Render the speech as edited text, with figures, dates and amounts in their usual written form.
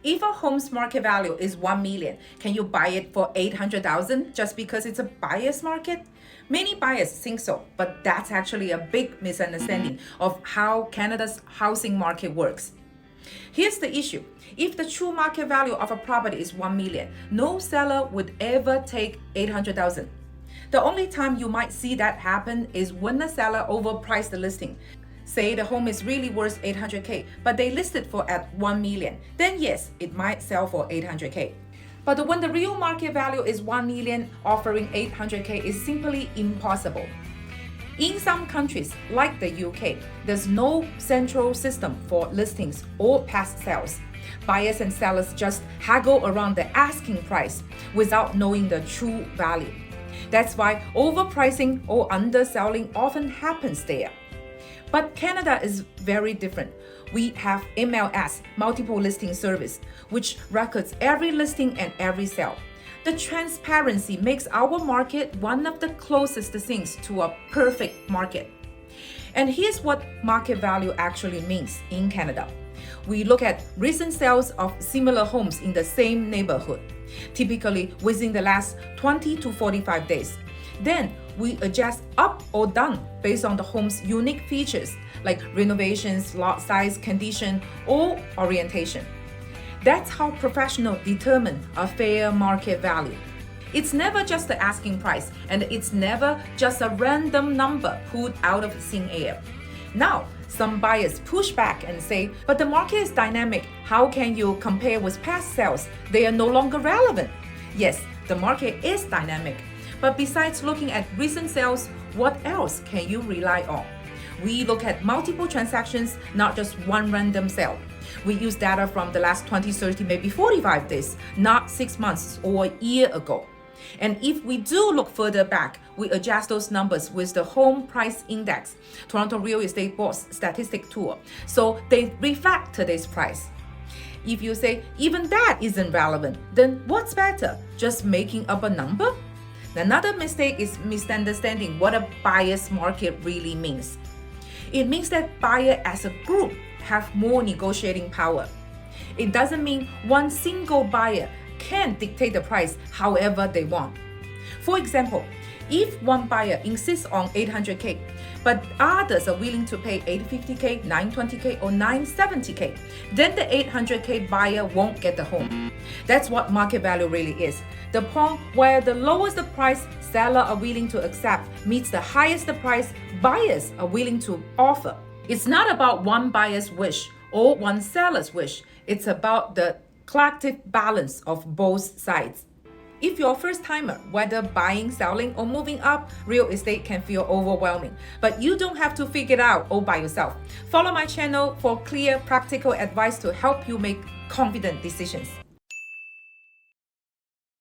If a home's market value is 1 million, can you buy it for 800,000 just because it's a buyer's market? Many buyers think so, but that's actually a big misunderstanding of how Canada's housing market works. Here's the issue. If the true market value of a property is 1 million, no seller would ever take 800,000. The only time you might see that happen is when the seller overpriced the listing. Say the home is really worth 800K, but they list it for at 1 million. Then yes, it might sell for 800K. But when the real market value is 1 million, offering 800K is simply impossible. In some countries, like the UK, there's no central system for listings or past sales. Buyers and sellers just haggle around the asking price without knowing the true value. That's why overpricing or underselling often happens there. But Canada is very different. We have MLS, multiple listing service, which records every listing and every sale. The transparency makes our market one of the closest things to a perfect market. And here's what market value actually means in Canada. We look at recent sales of similar homes in the same neighborhood, typically within the last 20 to 45 days. Then we adjust up or down based on the home's unique features like renovations, lot size, condition, or orientation. That's how professionals determine a fair market value. It's never just the asking price, and it's never just a random number pulled out of thin air. Now, some buyers push back and say, but the market is dynamic. How can you compare with past sales? They are no longer relevant. Yes, the market is dynamic. But besides looking at recent sales, what else can you rely on? We look at multiple transactions, not just one random sale. We use data from the last 20, 30, maybe 45 days, not 6 months or a year ago. And if we do look further back, we adjust those numbers with the Home Price Index, Toronto Real Estate Board's statistic tool. So they reflect today's price. If you say even that isn't relevant, then what's better? Just making up a number? Another mistake is misunderstanding what a buyer's market really means. It means that buyers as a group have more negotiating power. It doesn't mean one single buyer can dictate the price however they want. For example, if one buyer insists on 800K, but others are willing to pay 850K, 920K, or 970K, then the 800K buyer won't get the home. That's what market value really is. The point where the lowest the price seller are willing to accept meets the highest the price buyers are willing to offer. It's not about one buyer's wish or one seller's wish. It's about the collective balance of both sides. If you're a first timer, whether buying, selling, or moving up, real estate can feel overwhelming. But you don't have to figure it out all by yourself. Follow my channel for clear, practical advice to help you make confident decisions.